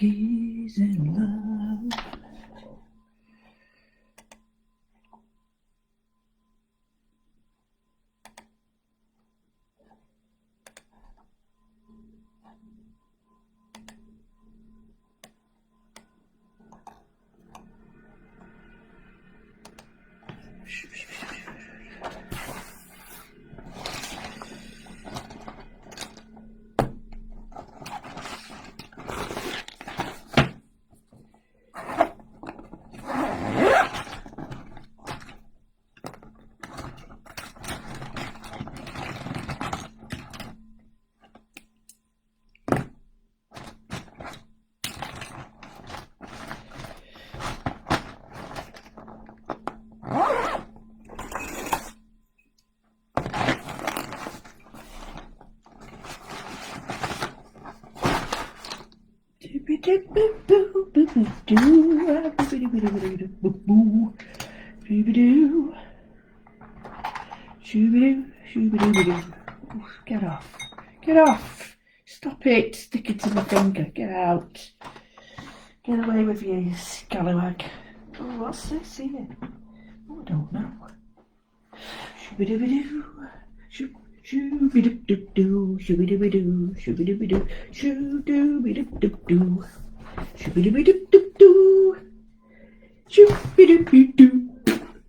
cookies and love. Get off. Get off. Stop it. Stick it to my finger. Get out. Get away with you, scallywag. Oh, what's this here? Oh, I don't know. Shoo-be-doo-be-doo. Shoo-be-doo-doo-doo. Shoo-be-doo-be-doo. Shoo-be-doo-be-doo. Shoo-doo-be-doo-doo-doo. Shoo-be-doo-be-doo-doo-doo. Shoo-be-doo-be-doo.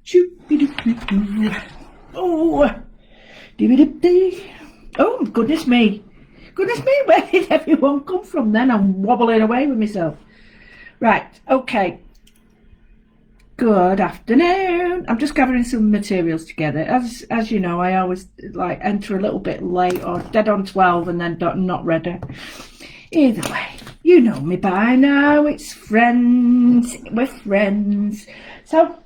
Shoo-be-doo-be-doo. Oh, dee-be-doo-dee. Oh, goodness me. Goodness me, where did everyone come from then? I'm wobbling away with myself. Right, okay. Good afternoon. I'm just gathering some materials together. As you know, I always like enter a little bit late or dead on 12 and then not ready. Either way, you know me by now. It's friends. We're friends. So,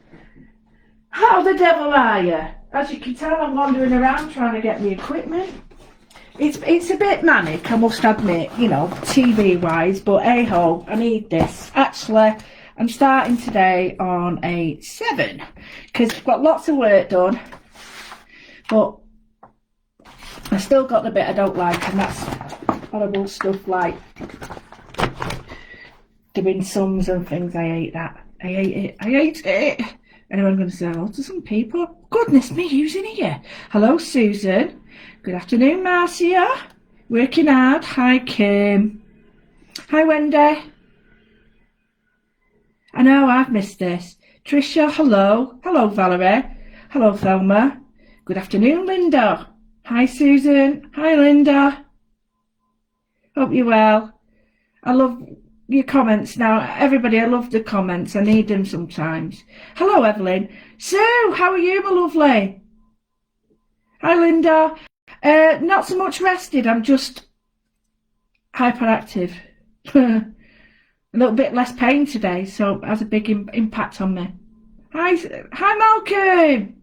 how the devil are you? As you can tell, I'm wandering around trying to get the equipment. It's a bit manic, I must admit, you know, TV-wise, but hey-ho, I need this. Actually, I'm starting today on a 7, because I've got lots of work done, but I still got the bit I don't like, and that's horrible stuff like doing sums and things. I hate that. I hate it. Anyway, I'm going to say hello to some people. Goodness me, who's in here? Hello, Susan. Good afternoon, Marcia. Working hard. Hi, Kim. Hi, Wendy. I know, I've missed this. Tricia, hello. Hello, Valerie. Hello, Thelma. Good afternoon, Linda. Hi, Susan. Hi, Linda. Hope you're well. I love your comments now. Everybody, I love the comments. I need them sometimes. Hello, Evelyn. Sue, how are you, my lovely? Hi, Linda. Not so much rested. I'm just hyperactive. A little bit less pain today, so it has a big impact on me. Hi, Malcolm.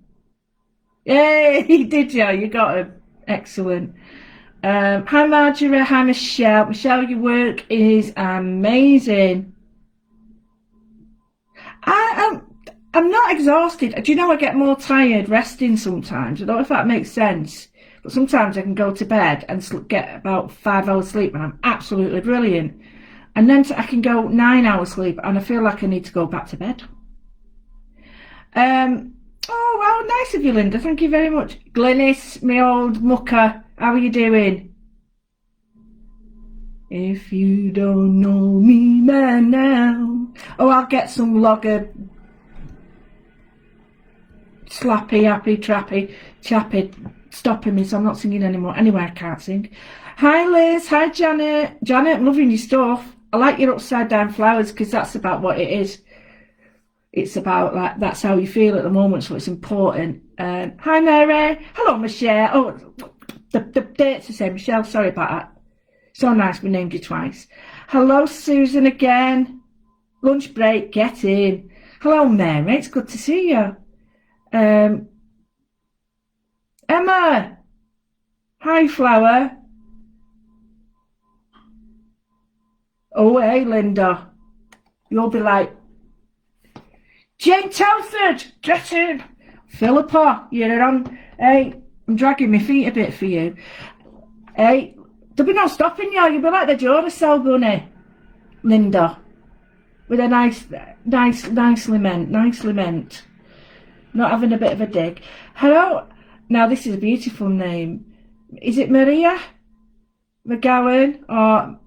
Yay, did you? You got him. Excellent. Hi, Marjorie. Hi, Michelle. Michelle, your work is amazing. I'm not exhausted. Do you know I get more tired resting sometimes? I don't know if that makes sense. But sometimes I can go to bed and get about 5 hours sleep and I'm absolutely brilliant. And then I can go 9 hours sleep and I feel like I need to go back to bed. Oh, well, nice of you, Linda. Thank you very much. Glynis, my old mucker, how are you doing? If you don't know me now. Oh, I'll get some logger slappy, happy, trappy, chappy stopping me, so I'm not singing anymore. Anyway, I can't sing. Hi, Liz. Hi, Janet. Janet, I'm loving your stuff. I like your upside down flowers because that's about what it is. It's about like that's how you feel at the moment, so it's important. Hi, Mary. Hello, Michelle. Oh, the date's the same. Michelle, sorry about that. So nice we named you twice. Hello, Susan again. Lunch break, get in. Hello, Mary. It's good to see you. Emma. Hi, Flower. Oh, hey, Linda. You'll be like, Jane Telford, get in. Philippa, you're on. Hey, I'm dragging my feet a bit for you. Hey, there'll be no stopping you. You'll be like the Duracell bunny. Linda, with a nicely meant. Not having a bit of a dig. Hello. Now this is a beautiful name. Is it Maria McGowan or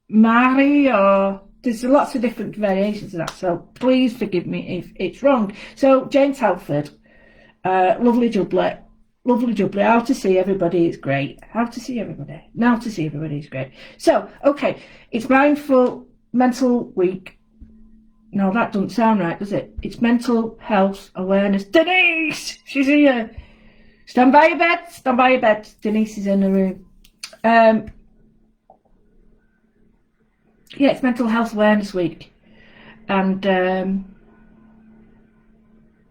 Mary, or there's lots of different variations of that, so please forgive me if it's wrong. So Jane Telford, lovely jubbly. How to see everybody is great. How to see everybody. Now to see everybody is great. So, okay, it's Mindful Mental Week. No, that doesn't sound right, does it? It's Mental Health Awareness. Denise! She's here. Stand by your bed. Denise is in the room. Yeah, it's Mental Health Awareness Week. And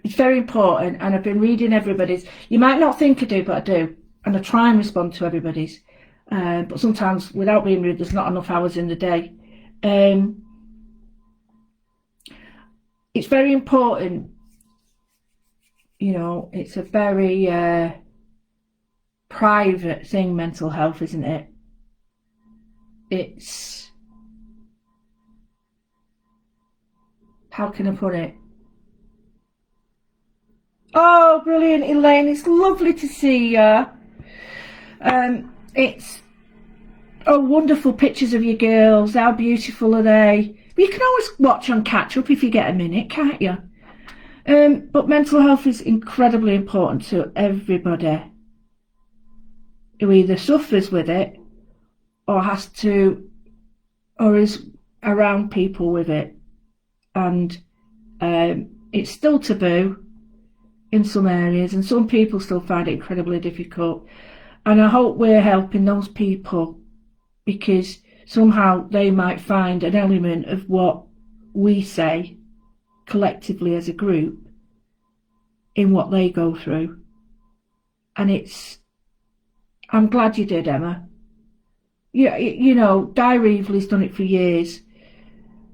it's very important, and I've been reading everybody's. You might not think I do, but I do. And I try and respond to everybody's. But sometimes, without being rude, there's not enough hours in the day. It's very important. You know, it's a very private thing, mental health, isn't it? It's... How can I put it? Oh, brilliant, Elaine. It's lovely to see you. It's wonderful pictures of your girls. How beautiful are they? But you can always watch on catch up if you get a minute, can't you? But mental health is incredibly important to everybody who either suffers with it or has to, or is around people with it. And it's still taboo in some areas, and some people still find it incredibly difficult. And I hope we're helping those people, because somehow they might find an element of what we say collectively as a group in what they go through. And I'm glad you did, Emma. Yeah, you know, Di Reevely's done it for years.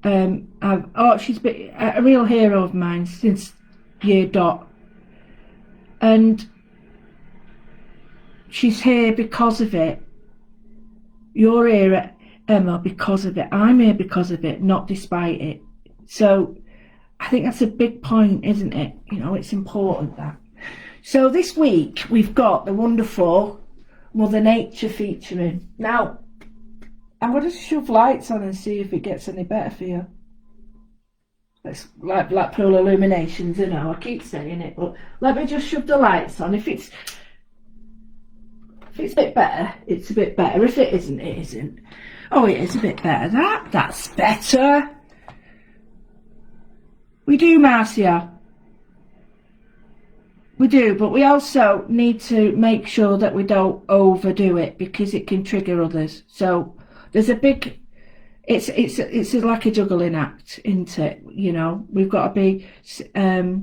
She's been a real hero of mine since year dot. And she's here because of it. You're here, Emma, because of it. I'm here because of it, not despite it. So I think that's a big point, isn't it? You know, it's important that. So this week we've got the wonderful Mother Nature featuring. Now, I'm going to shove lights on and see if it gets any better for you. It's like Blackpool Illuminations, you know, I keep saying it, but let me just shove the lights on. If it's a bit better, it's a bit better. If it isn't, it isn't. Oh, it is a bit better. That's better. We do, Marcia. We do, but we also need to make sure that we don't overdo it, because it can trigger others. So there's a big... It's like a juggling act, isn't it? You know, we've got to be, I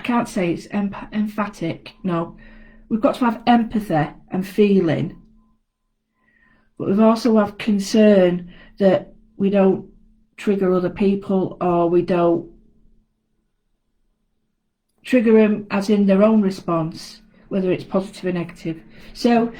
can't say it's emphatic. No, we've got to have empathy and feeling, but we've also have concern that we don't trigger other people, or we don't trigger them as in their own response, whether it's positive or negative. So.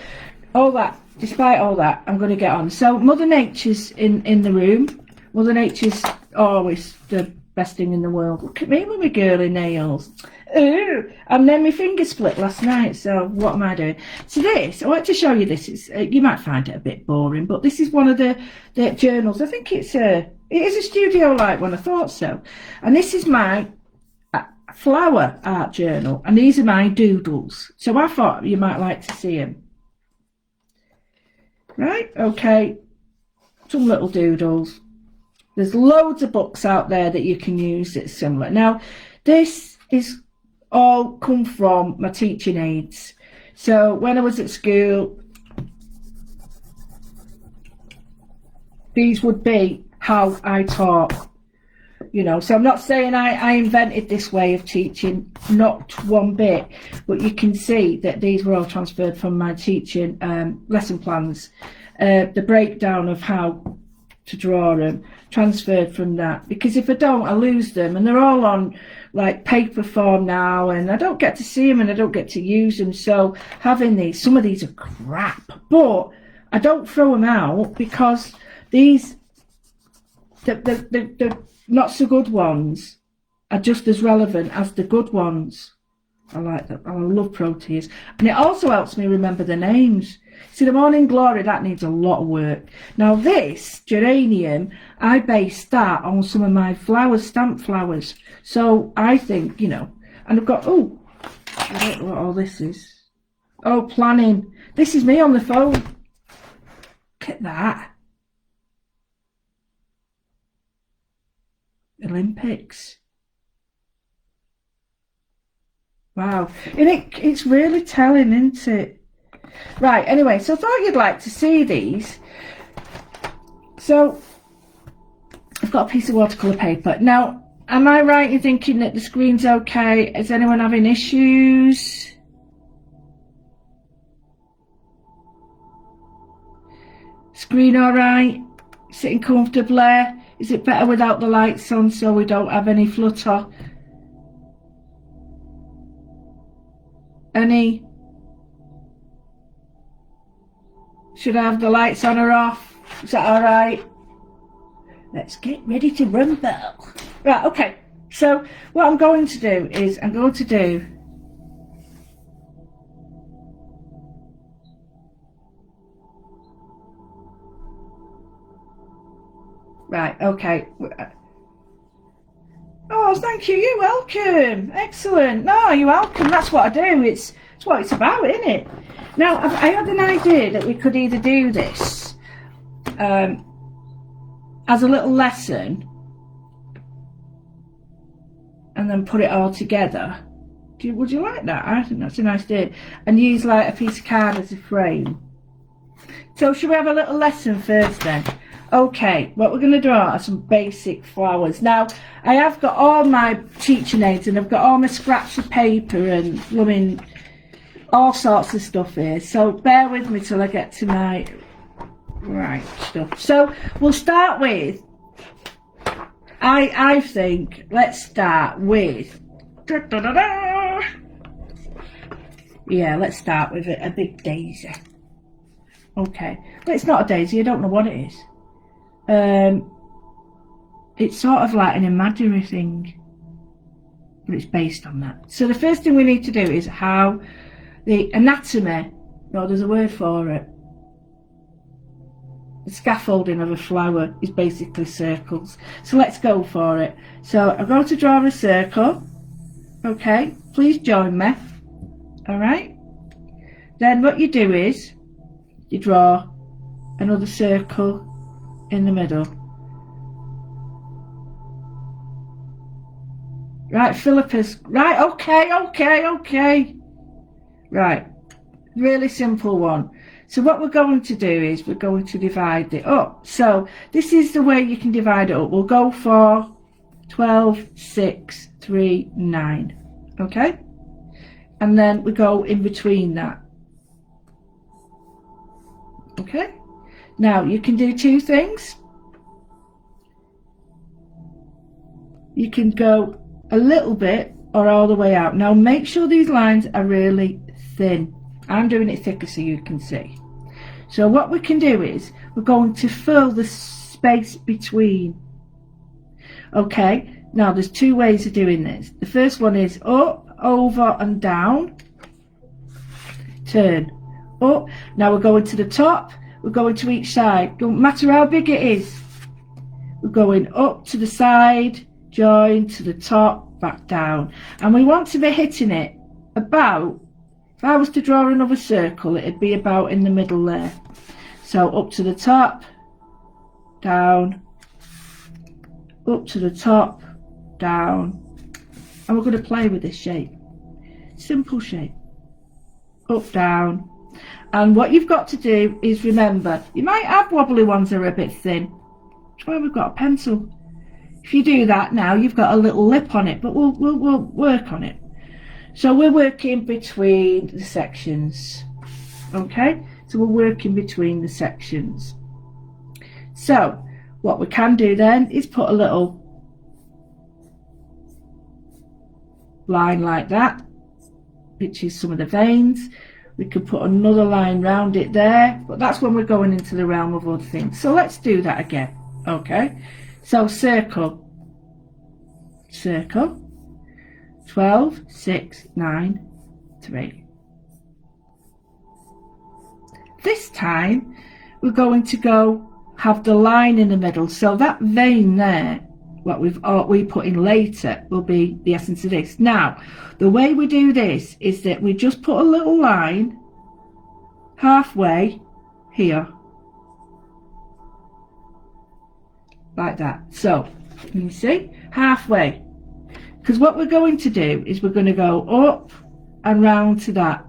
Despite all that, I'm going to get on. So Mother Nature's in the room. Mother Nature's always the best thing in the world. Look at me with my girly nails. Ooh, and then my finger split last night, so what am I doing? So this, I want to show you this. It's, you might find it a bit boring, but this is one of the journals. I think it is a studio-like one, I thought so. And this is my flower art journal, and these are my doodles. So I thought you might like to see them. Right, okay, some little doodles. There's loads of books out there that you can use that's similar. Now, this is all come from my teaching aids. So when I was at school, these would be how I taught, you know. So I'm not saying I invented this way of teaching, not one bit, but you can see that these were all transferred from my teaching lesson plans. The breakdown of how to draw them, transferred from that, because if I don't, I lose them, and they're all on like paper form now, and I don't get to see them and I don't get to use them. So having these, some of these are crap, but I don't throw them out, because these, the not so good ones are just as relevant as the good ones. I like that. I love Proteas, and it also helps me remember the names. See, the Morning Glory, that needs a lot of work. Now this geranium, I based that on some of my flowers, stamp flowers. So I think, you know, and I've got, oh, I don't know what all this is. Oh, planning. This is me on the phone. Look at that. Olympics. Wow. And it's really telling, isn't it? Right, anyway, so I thought you'd like to see these. So I've got a piece of watercolour paper. Now, am I right in thinking that the screen's okay? Is anyone having issues? Screen all right? Sitting comfortably? Is it better without the lights on so we don't have any flutter? Any? Should I have the lights on or off? Is that all right? Let's get ready to rumble. Right, okay. So what I'm going to do is right, okay. Oh, thank you. You're welcome. Excellent. No, you're welcome. That's what I do. It's what it's about, isn't it? Now, I had an idea that we could either do this as a little lesson and then put it all together. Would you like that? I think that's a nice idea. And use like a piece of card as a frame. So should we have a little lesson first then? Okay, what we're going to draw are some basic flowers. Now, I have got all my teaching aids and I've got all my scraps of paper and blooming all sorts of stuff here. So bear with me till I get to my right stuff. So we'll start with, I think, let's start with, yeah, let's start with a big daisy. Okay, but it's not a daisy, I don't know what it is. It's sort of like an imaginary thing, but it's based on that. So the first thing we need to do is how the anatomy, no, there's a word for it. The scaffolding of a flower is basically circles. So let's go for it. So I'm going to draw a circle. Okay, please join me. All right. Then what you do is you draw another circle in the middle. Right, Philippus. Right, okay. Right, really simple one. So what we're going to do is we're going to divide it up. So this is the way you can divide it up. We'll go for 12, 6, 3, 9. Okay? And then we go in between that. Okay? Now you can do two things. You can go a little bit or all the way out. Now make sure these lines are really thin. I'm doing it thicker so you can see. So what we can do is we're going to fill the space between. Okay, now there's two ways of doing this. The first one is up, over and down. Turn up. Now we're going to the top, we're going to each side. Don't matter how big it is. We're going up to the side, join to the top, back down. And we want to be hitting it about, if I was to draw another circle, it'd be about in the middle there. So up to the top, down, up to the top, down. And we're going to play with this shape. Simple shape. Up, down. And what you've got to do is remember, you might have wobbly ones that are a bit thin. That's why we've got a pencil. If you do that now, you've got a little lip on it, but we'll work on it. So we're working between the sections. Okay, so we're working between the sections. So what we can do then is put a little line like that, which is some of the veins. We could put another line round it there, but that's when we're going into the realm of other things. So let's do that again. Okay, so circle, circle, 12, 6, 9, 3. This time we're going to go have the line in the middle, so that vein there, what we put in later, will be the essence of this. Now the way we do this is that we just put a little line halfway here, like that. So can you see, halfway, because what we're going to do is we're going to go up and round to that,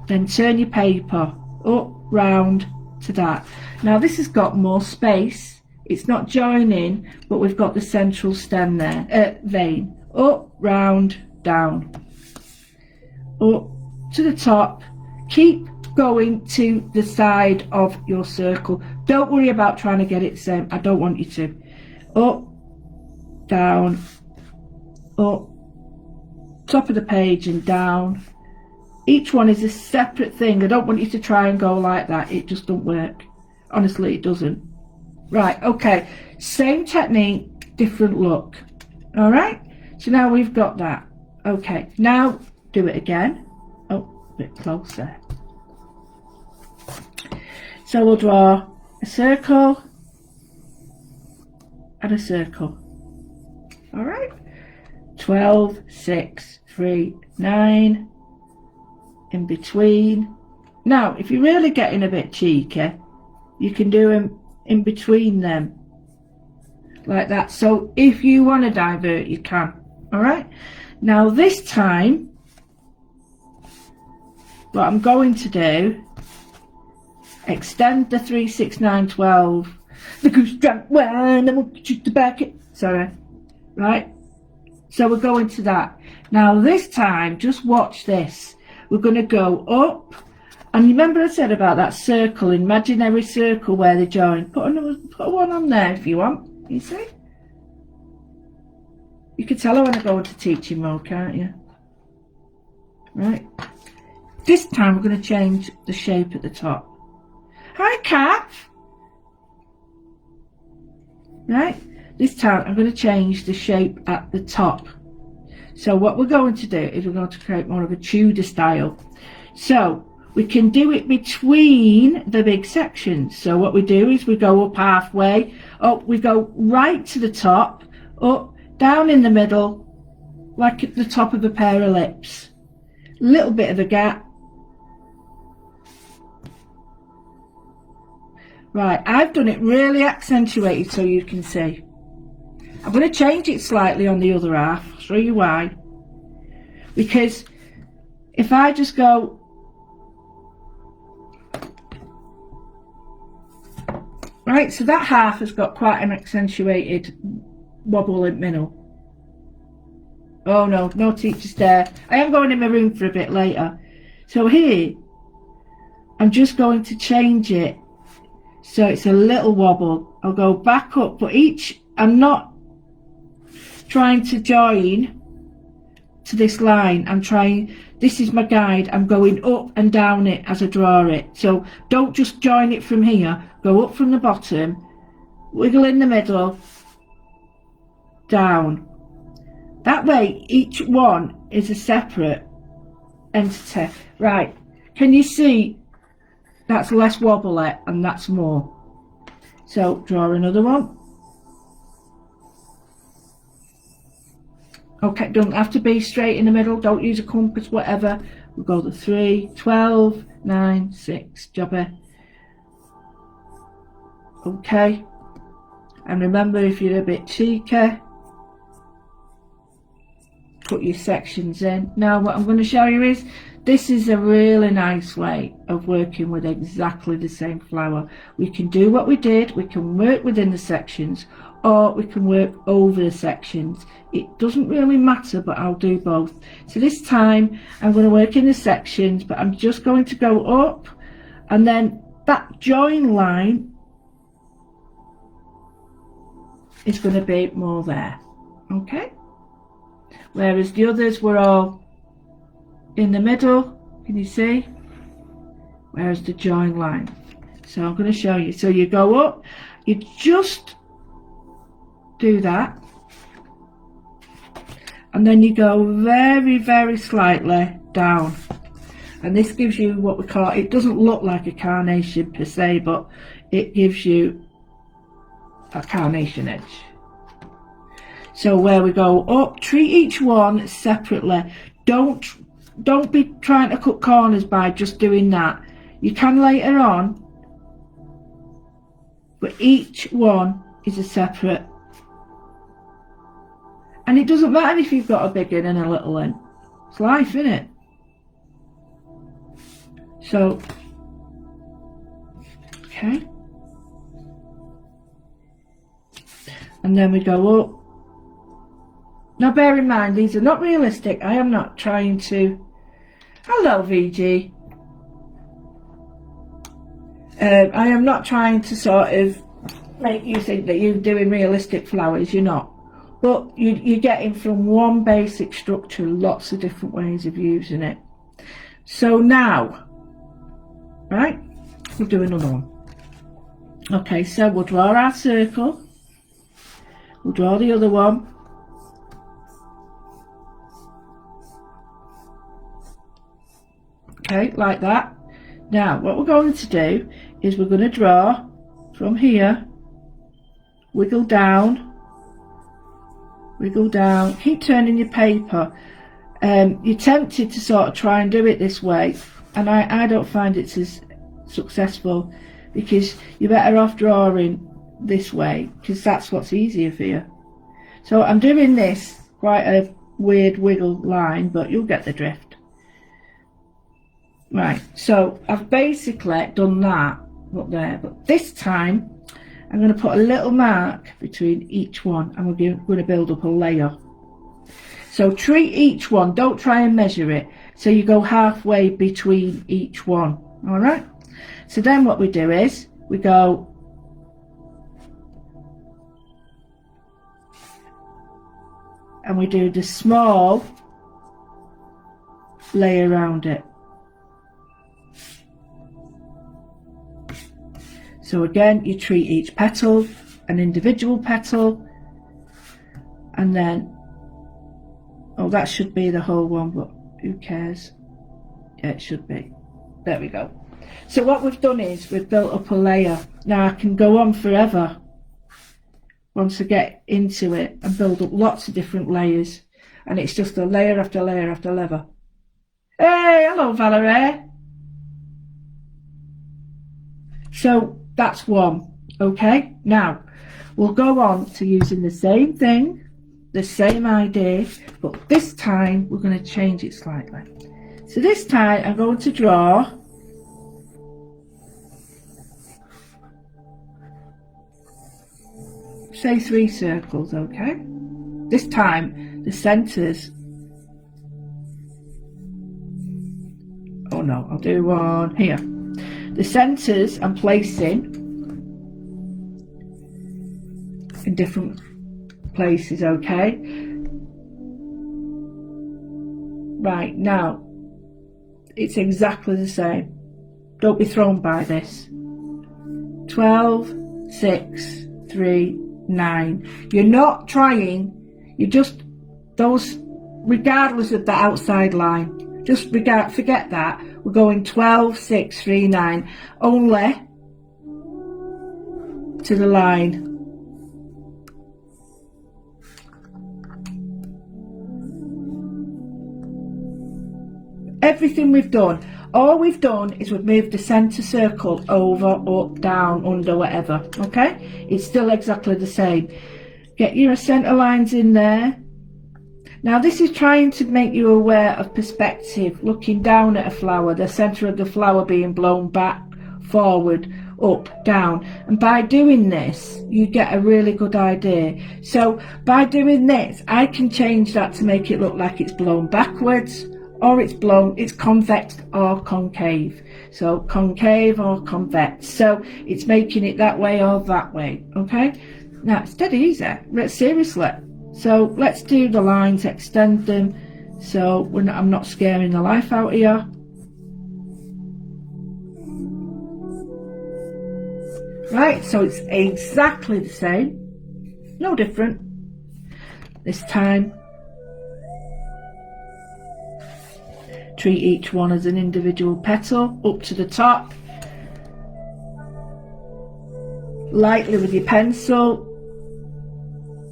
then turn your paper up, round to that. Now this has got more space, it's not joining, but we've got the central stem there, vein, up, round, down, up to the top. Keep going to the side of your circle, don't worry about trying to get it the same, I don't want you to. Up, down, up, top of the page and down. Each one is a separate thing. I don't want you to try and go like that, it just don't work, honestly it doesn't. Right, okay, same technique, different look. All right, so now we've got that. Okay, now do it again. Oh, a bit closer. So we'll draw a circle and a circle. All right, 12, 6, 3, 9 in between. Now if you're really getting a bit cheeky, you can do them in between them like that, so if you want to divert you can. All right, now this time what I'm going to do, extend the 3, 6, 9, 12. The goose drank wine and we'll shoot the bucket. Sorry. Right, so we're going to that. Now this time just watch this, we're going to go up, and remember I said about that circle, imaginary circle where they join. Put one on there if you want. You see, you can tell her when I go into teaching mode, can't you? Right, this time we're going to change the shape at the top. Hi Cat. Right, this time I'm going to change the shape at the top. So what we're going to do is we're going to create more of a Tudor style, so we can do it between the big sections. So what we do is we go up halfway, up, we go right to the top, up, down in the middle, like at the top of a pair of lips, little bit of a gap. Right, I've done it really accentuated so you can see. I'm going to change it slightly on the other half, I'll show you why. Because if I just go, right, so that half has got quite an accentuated wobble in the middle. Oh no, no teacher stare. I am going in my room for a bit later. So here, I'm just going to change it so it's a little wobble. I'll go back up, but I'm not trying to join to this line. This is my guide, I'm going up and down it as I draw it. So don't just join it from here, go up from the bottom, wiggle in the middle, down. That way each one is a separate entity. Right, can you see that's less wobbly and that's more? So draw another one. Okay, don't have to be straight in the middle, don't use a compass, whatever. We'll go the 3, 12, 9, 6, jobber. Okay, and remember, if you're a bit cheeky, put your sections in. Now what I'm going to show you is, this is a really nice way of working with exactly the same flower. We can do what we did, we can work within the sections, or we can work over the sections. It doesn't really matter, but I'll do both. So this time I'm going to work in the sections, but I'm just going to go up, and then that join line is going to be more there, okay? Whereas the others were all in the middle, can you see? Where's the join line? So I'm going to show you. So you go up, you just do that, and then you go very, very slightly down. And this gives you what we call, it doesn't look like a carnation per se, but it gives you a carnation edge. So where we go up, treat each one separately. Don't be trying to cut corners by just doing that. You can later on, but each one is a separate. And it doesn't matter if you've got a big in and a little in. It's life, isn't it? So, okay. And then we go up. Now bear in mind, these are not realistic. I am not trying to... Hello, VG. I am not trying to sort of make you think that you're doing realistic flowers. You're not. But you're getting from one basic structure lots of different ways of using it. So now, right, we'll do another one. Okay, so we'll draw our circle. We'll draw the other one. Okay, like that. Now, what we're going to do is we're going to draw from here, wiggle down, keep turning your paper. You're tempted to sort of try and do it this way, and I don't find it as successful, because you're better off drawing this way, because that's what's easier for you. So I'm doing this quite a weird wiggle line, but you'll get the drift. Right, so I've basically done that up there, but this time I'm going to put a little mark between each one, and we're going to build up a layer. So treat each one, don't try and measure it, so you go halfway between each one. All right, so then what we do is we go and we do the small layer around it. So again, you treat each petal an individual petal, and then, oh, that should be the whole one, but who cares? Yeah, it should be. There we go. So what we've done is we've built up a layer. Now I can go on forever once I get into it and build up lots of different layers, and it's just a layer after layer after layer. Hey, hello Valerie. So that's one. Okay, now we'll go on to using the same thing, the same idea, but this time we're going to change it slightly. So this time I'm going to draw say 3 circles. Okay, this time the centers, oh no, I'll do one here. The centers I'm placing in different places, okay? Right, now it's exactly the same. Don't be thrown by this. 12, 6, 3, 9. You're not trying, you just, those, regardless of the outside line, just forget that. We're going 12, 6, 3, 9, only to the line. Everything we've done, all we've done is we've moved the centre circle over, up, down, under, whatever, okay? It's still exactly the same. Get your centre lines in there. Now this is trying to make you aware of perspective, looking down at a flower, the centre of the flower being blown back, forward, up, down, and by doing this you get a really good idea. So by doing this I can change that to make it look like it's blown backwards, or it's convex or concave. So concave or convex, so it's making it that way or that way, okay? Now it's dead easy, but seriously. So let's do the lines, extend them, so I'm not scaring the life out of you. Right, so it's exactly the same, no different. This time, treat each one as an individual petal up to the top. Lightly with your pencil.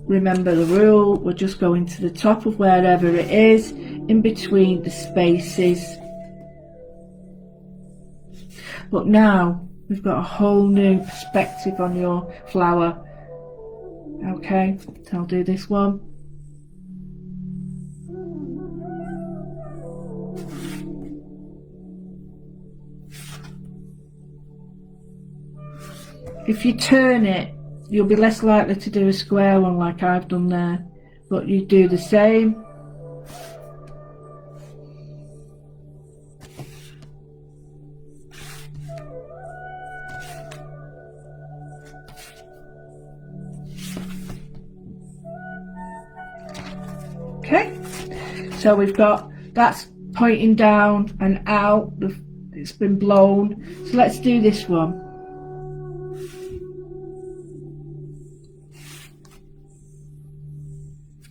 Remember the rule, we're just going to the top of wherever it is, in between the spaces. But now we've got a whole new perspective on your flower. Okay, so I'll do this one. If you turn it, you'll be less likely to do a square one like I've done there, but you do the same. Okay, so we've got that's pointing down and out, it's been blown. So let's do this one.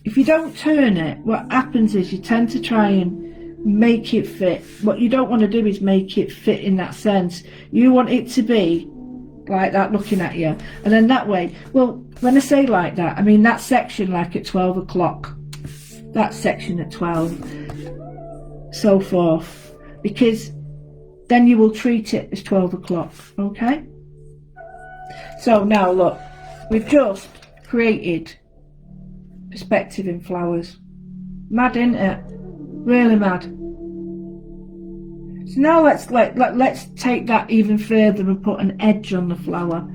If you don't turn it, what happens is you tend to try and make it fit. What you don't want to do is make it fit in that sense. You want it to be like that looking at you. And then that way, well, when I say like that, I mean that section like at 12 o'clock. That section at 12. So forth. Because then you will treat it as 12 o'clock. Okay? So now look, we've just created perspective in flowers. Mad, isn't it? Really mad. So now let's take that even further and put an edge on the flower.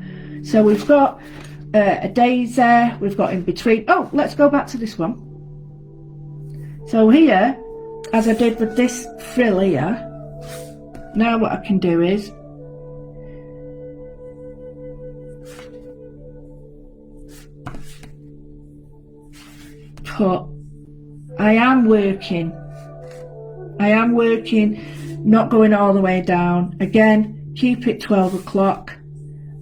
So we've got a daisy, we've got in between. Oh, let's go back to this one. So here, as I did with this frill here, now what I can do is put, I am working, not going all the way down. Again, keep it 12 o'clock.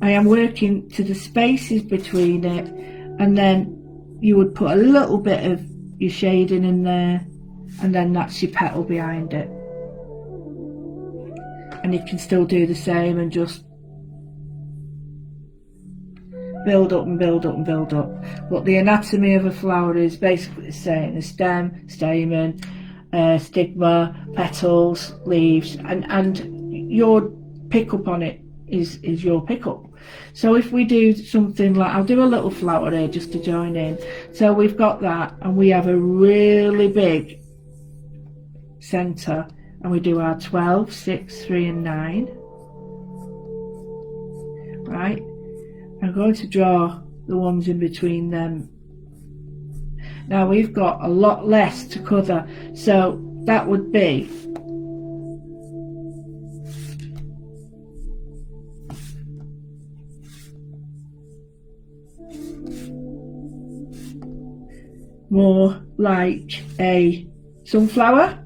I am working to the spaces between it, and then you would put a little bit of your shading in there, and then that's your petal behind it. And you can still do the same and just build up and build up and build up. But the anatomy of a flower is basically the same: the stem, stamen, stigma, petals, leaves, and your pickup on it is your pickup. So if we do something like, I'll do a little flower here just to join in. So we've got that, and we have a really big centre, and we do our 12, 6, 3 and 9. Right, I'm going to draw the ones in between them. Now we've got a lot less to cover, so that would be more like a sunflower,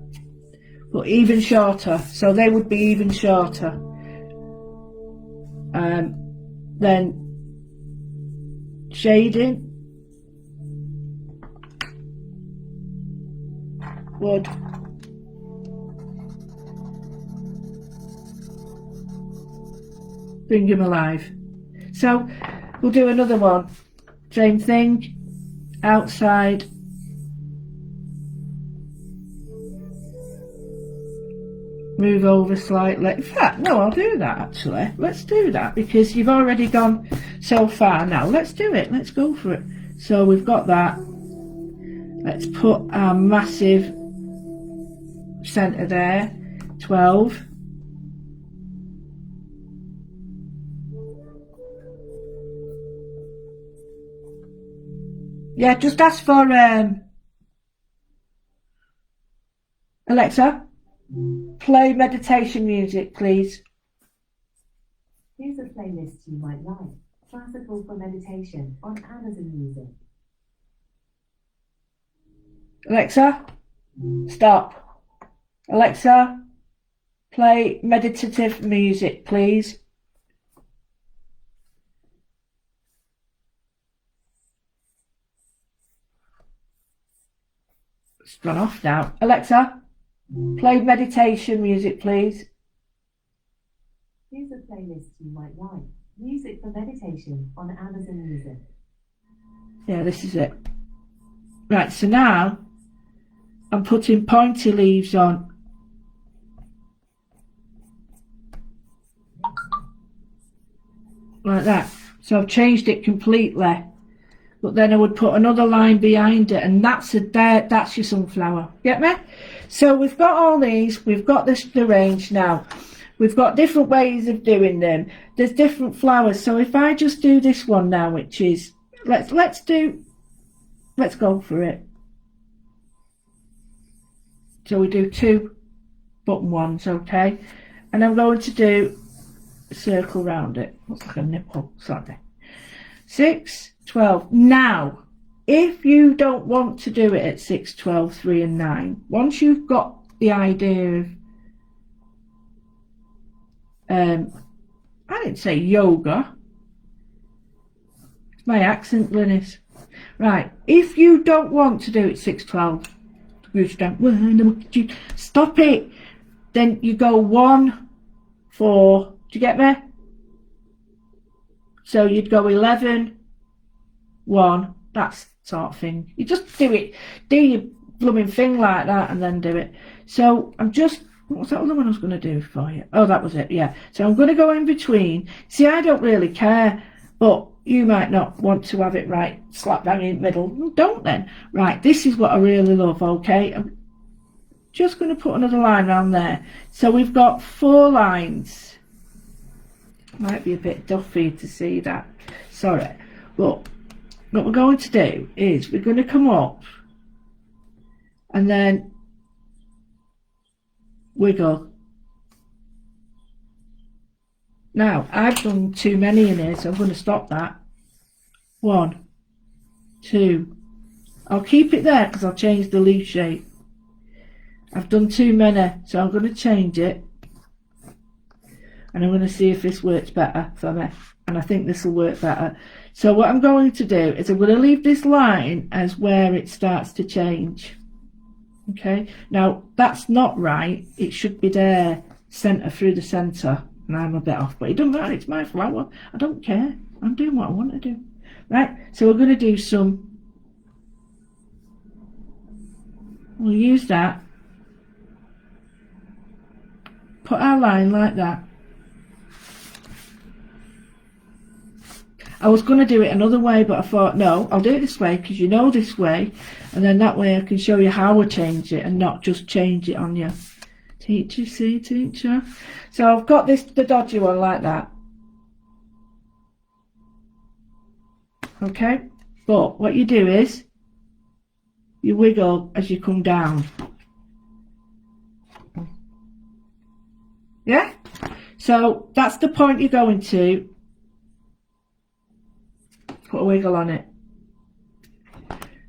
but even shorter. So they would be even shorter. Then shading would bring him alive. So we'll do another one, same thing, outside, move over slightly. In fact, no, I'll do that actually. Let's do that because you've already gone so far. Now let's do it, let's go for it. So we've got that. Let's put our massive centre there, 12. Yeah, just ask for Alexa, play meditation music, please. Here's a playlist you might like. Classical for meditation on Amazon Music. Alexa, stop. Alexa, play meditative music, please. It's gone off now. Alexa, play meditation music, please. Here's a playlist you might like. Music for meditation on Amazon Music. Yeah, this is it. Right, so now I'm putting pointy leaves on. Like that. So I've changed it completely. But then I would put another line behind it, and that's your sunflower. Get me? So we've got all these, we've got this arranged now. We've got different ways of doing them. There's different flowers. So if I just do this one now, which is let's go for it. So we do 2 button ones, okay? And I'm going to do a circle round it. Looks like a nipple, sorry. 6, 12. Now, if you don't want to do it at 6, 12, 3 and 9, once you've got the idea of I didn't say yoga. It's my accent, Glynis. Right, if you don't want to do it 6, 12, stop it. Then you go 1, 4. Do you get me? So you'd go 11, 1, that sort of thing. You just do your blooming thing like that and then do it. So I'm just, what was that other one I was going to do for you? Oh, that was it, yeah. So I'm going to go in between. See, I don't really care, but you might not want to have it right slap bang in the middle. Don't then. Right, this is what I really love, okay? I'm just going to put another line around there. So we've got 4 lines. Might be a bit duff for you to see that. Sorry. But what we're going to do is we're going to come up and then wiggle. Now, I've done too many in here, so I'm going to stop that. 1, 2. I'll keep it there because I'll change the leaf shape. I've done too many, so I'm going to change it. And I'm going to see if this works better for me. And I think this will work better. So what I'm going to do is I'm going to leave this line as where it starts to change. Okay, now that's not right. It should be there, centre through the centre. And I'm a bit off, but it doesn't matter. It's my flower. I don't care. I'm doing what I want to do. Right, so we're going to do some. We'll use that. Put our line like that. I was going to do it another way, but I thought, no, I'll do it this way because you know this way. And then that way I can show you how I change it and not just change it on you. Teacher, see, teacher. So I've got this, the dodgy one like that. Okay, but what you do is you wiggle as you come down. Yeah? So that's the point you're going to. Put a wiggle on it.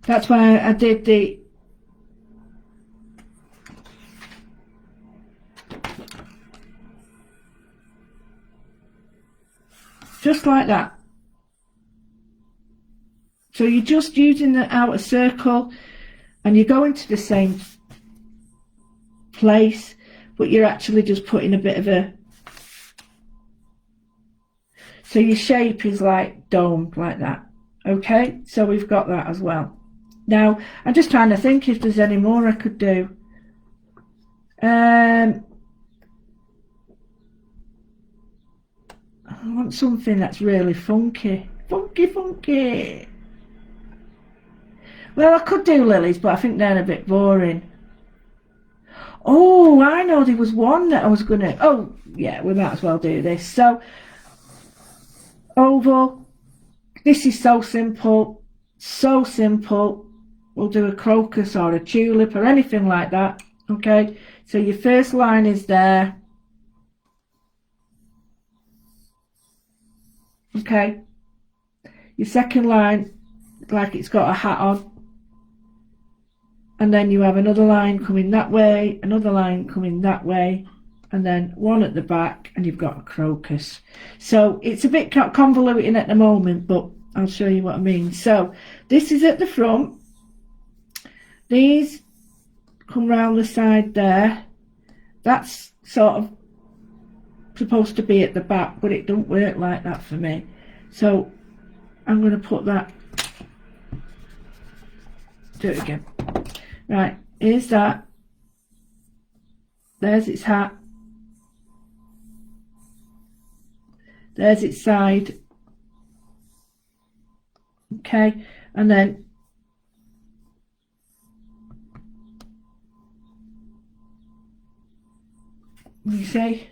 That's why I did the just like that. So you're just using the outer circle and you're going to the same place, but you're actually just putting a bit of a, so your shape is like domed like that. Okay, so we've got that as well. Now I'm just trying to think if there's any more I could do. I want something that's really funky. Funky. Well, I could do lilies, but I think they're a bit boring. Oh, I know there was one that I was going to... Oh, yeah, we might as well do this. So, oval. This is so simple. So simple. We'll do a crocus or a tulip or anything like that. Okay, so your first line is there. Okay, your second line like it's got a hat on, and then you have another line coming that way, another line coming that way, and then one at the back, and you've got a crocus. So it's a bit convoluting at the moment, but I'll show you what I mean. So this is at the front, these come round the side there, that's sort of supposed to be at the back, but it don't work like that for me. So I'm going to put that, do it again. Right, here's that, there's its hat, there's its side, okay, and then you see,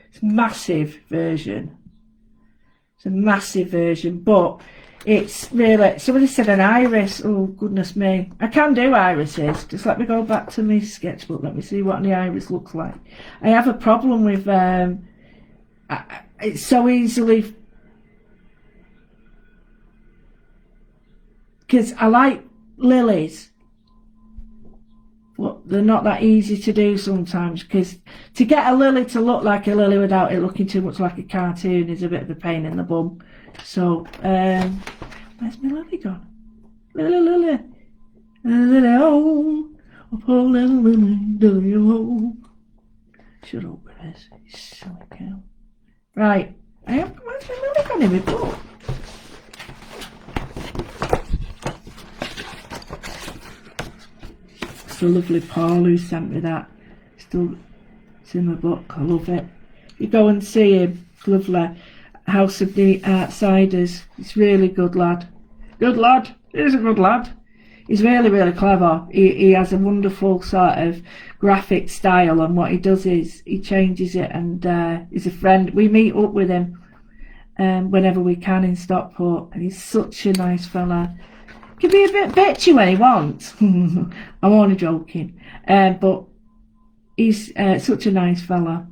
it's a massive version. It's a massive version, but it's really, somebody said an iris. Oh goodness me, I can do irises. Just let me go back to my sketchbook, let me see what the iris looks like. I have a problem with it's so easily, because I like lilies, but they're not that easy to do sometimes, because to get a lily to look like a lily without it looking too much like a cartoon is a bit of a pain in the bum. So where's my lily gone? Lily, lily, lily, oh, poor little lily, lily, oh. Shut up with this, you silly cow. Right, where's my lily gone in my book? It's a lovely Paul who sent me that. It's in my book, I love it. You go and see him, it's lovely. House of the Outsiders, it's really good lad. Good lad, he's a good lad. He's really, really clever. He has a wonderful sort of graphic style, and what he does is he changes it, and he's a friend. We meet up with him whenever we can in Stockport, and he's such a nice fella. Can be a bit bitchy when he wants. I'm only joking, but he's such a nice fella,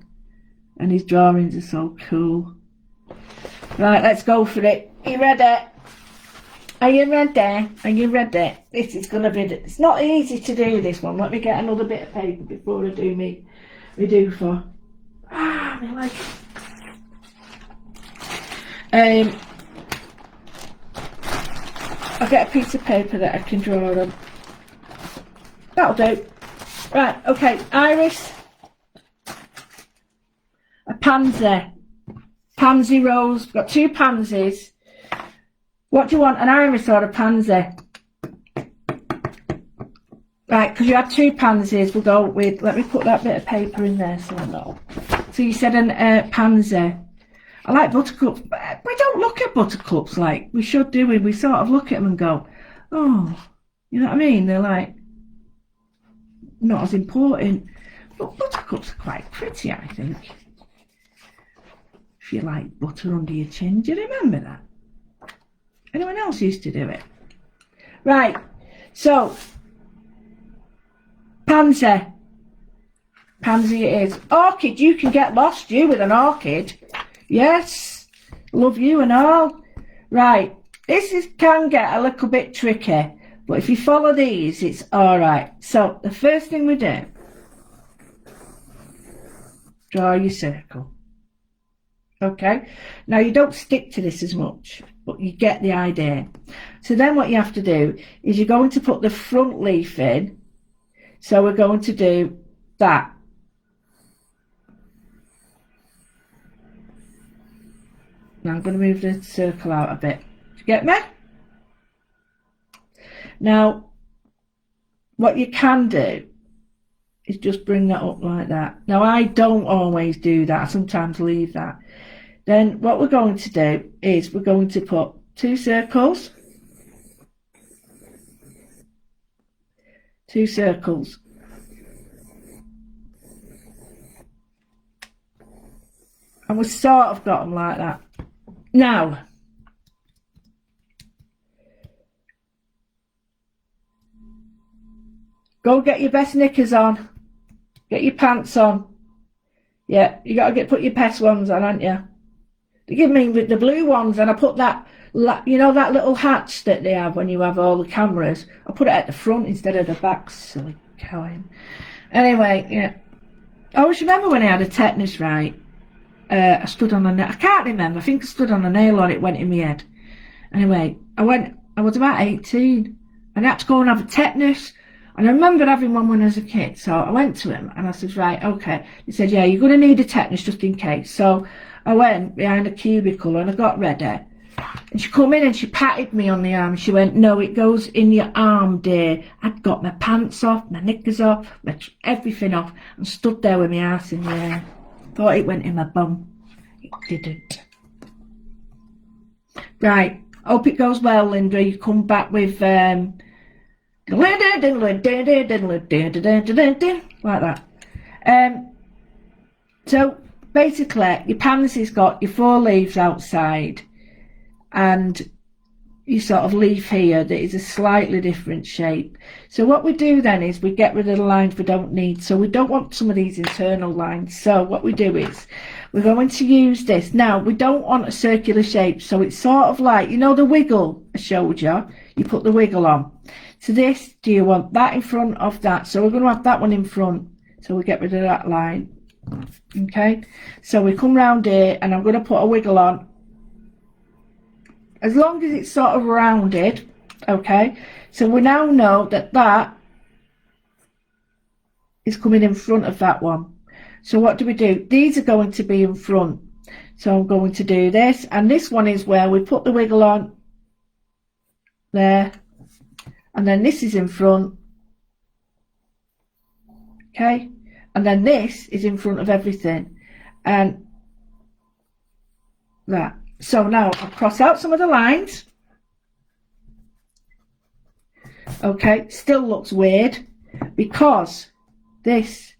and his drawings are so cool. Right, let's go for it. Are you ready? Are you ready? Are you ready? This is going to be, it's not easy to do this one. Let me get another bit of paper before I do me do for. Ah, my leg. I'll get a piece of paper that I can draw on. That'll do. Right, okay, iris. A pansy. Pansy rose. Got two pansies. What do you want, an iris or a pansy? Right, because you had two pansies, we'll go with, let me put that bit of paper in there so I know. So you said an pansy. I like buttercups, but we don't look at buttercups like we should, do we? We sort of look at them and go, oh, you know what I mean? They're like, not as important. But buttercups are quite pretty, I think. If you like butter under your chin, do you remember that? Anyone else used to do it? Right, so pansy. Pansy it is. Orchid, you can get lost, you, with an orchid. Yes, love you and all. Right, can get a little bit tricky, but if you follow these, it's all right. So the first thing we do, draw your circle. Okay, now you don't stick to this as much, but you get the idea. So then what you have to do is you're going to put the front leaf in. So we're going to do that. Now I'm going to move the circle out a bit. Do you get me? Now, what you can do is just bring that up like that. Now, I don't always do that. I sometimes leave that. Then what we're going to do is we're going to put two circles. Two circles. And we've sort of got them like that. Now, go get your best knickers on. Get your pants on. Yeah, you got to put your best ones on, haven't you? They give me with the blue ones, and I put that you know that little hatch that they have when you have all the cameras? I put it at the front instead of the back, silly cow. Anyway, yeah. I always remember when I had a tetanus, right? I stood on a nail. I can't remember. I think I stood on a nail or it went in my head. Anyway, I was about 18 and I had to go and have a tetanus. And I remember having one when I was a kid. So I went to him and I said, right, okay. He said, yeah, you're going to need a tetanus just in case. So I went behind a cubicle and I got ready. And she come in and she patted me on the arm. She went, no, it goes in your arm, dear. I'd got my pants off, my knickers off, everything off, and stood there with my arse in the air. Thought it went in my bum. It didn't. Right. Hope it goes well, Linda. You come back with like that. So basically, your pansy's got your 4 leaves outside, and you sort of leaf here that is a slightly different shape. So what we do then is we get rid of the lines we don't need. So we don't want some of these internal lines. So what we do is we're going to use this. Now, we don't want a circular shape. So it's sort of like, you know, the wiggle I showed you. You put the wiggle on. So this, do you want that in front of that? So we're going to have that one in front. So we get rid of that line. Okay. So we come round here and I'm going to put a wiggle on. As long as it's sort of rounded, okay? So we now know that that is coming in front of that one. So what do? These are going to be in front. So I'm going to do this, and this one is where we put the wiggle on there, and then this is in front, okay? And then this is in front of everything, and that. So now I'll cross out some of the lines. Okay, still looks weird because this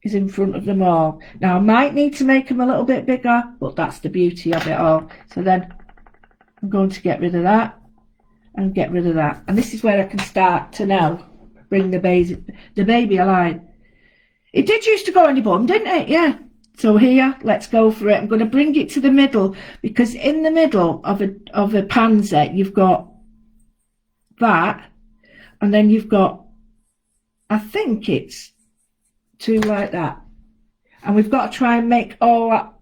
is in front of them all. Now I might need to make them a little bit bigger, but that's the beauty of it all. So then I'm going to get rid of that and get rid of that. And this is where I can start to now bring the baby alive. It did used to go on your bum, didn't it? Yeah. So here, let's go for it. I'm going to bring it to the middle, because in the middle of a pansy, you've got that, and then you've got, I think it's 2 like that. And we've got to try and make all that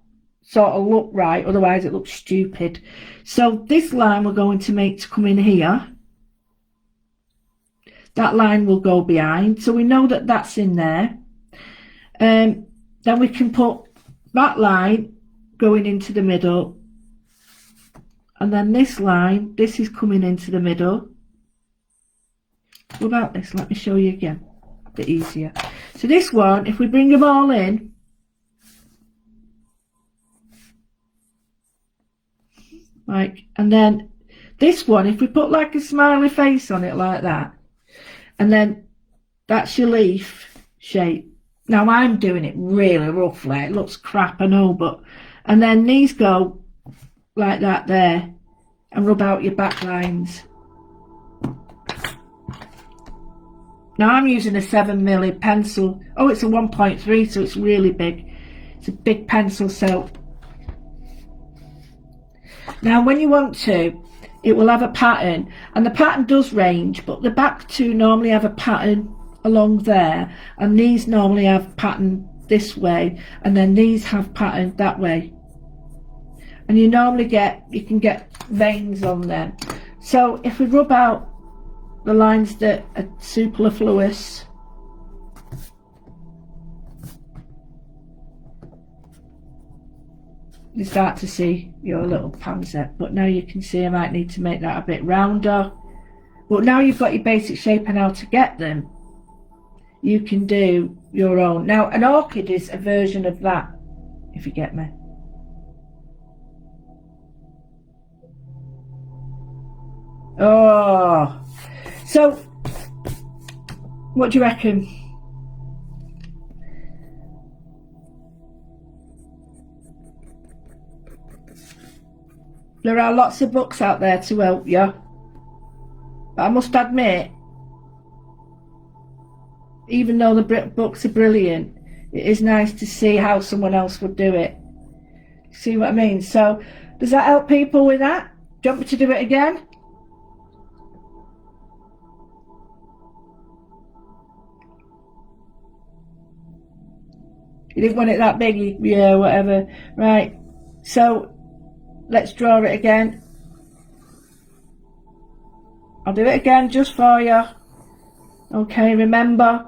sort of look right, otherwise it looks stupid. So this line we're going to make to come in here. That line will go behind, so we know that that's in there. Then we can put that line going into the middle, and then this line, this is coming into the middle. What about this? Let me show you again, a bit easier. So this one, if we bring them all in, like, and then this one, if we put like a smiley face on it like that, and then that's your leaf shape. Now I'm doing it really roughly, it looks crap, I know, but, and then these go like that there, and rub out your back lines. Now I'm using a 7mm pencil. Oh, it's a 1.3, so it's really big. It's a big pencil, so. Now when you want to, it will have a pattern, and the pattern does range, but the back two normally have a pattern along there, and these normally have pattern this way, and then these have pattern that way, and you can get veins on them. So if we rub out the lines that are superfluous, you start to see your little pansy. But now you can see I might need to make that a bit rounder, but now you've got your basic shape and how to get them, you can do your own. Now an orchid is a version of that, if you get me. Oh, so what do you reckon? There are lots of books out there to help you, but I must admit, even though the books are brilliant, it is nice to see how someone else would do it. See what I mean? So Does that help people with that? Do you want me to do it again? You didn't want it that big? Yeah, whatever. Right, so let's draw it again. I'll do it again just for you. Okay, remember,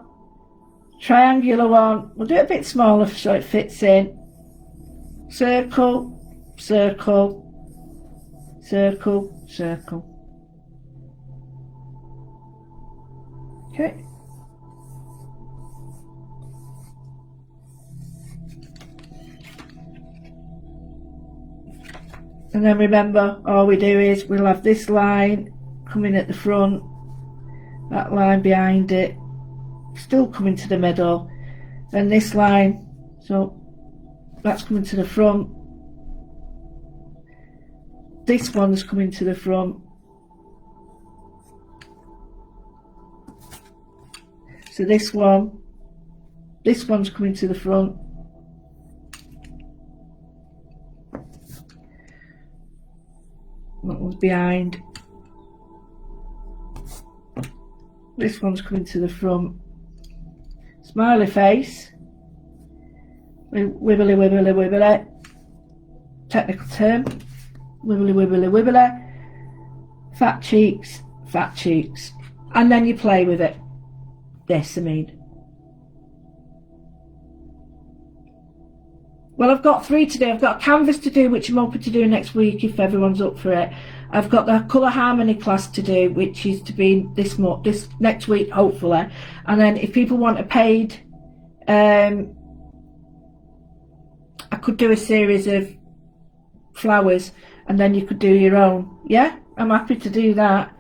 triangular one. We'll do it a bit smaller so it fits in. Circle, circle, circle, circle. Okay. And then remember, all we do is we'll have this line coming at the front, that line behind it, still coming to the middle, then this line, so that's coming to the front, this one's coming to the front, so this one's coming to the front, that one's behind, this one's coming to the front. Smiley face, wibbly wibbly wibbly, technical term, wibbly wibbly wibbly, fat cheeks, and then you play with it. This, I mean. Well, I've got 3 today. I've got a canvas to do, which I'm hoping to do next week if everyone's up for it. I've got the colour harmony class to do, which is to be this next week, hopefully. And then if people want a paid, I could do a series of flowers, and then you could do your own. Yeah, I'm happy to do that.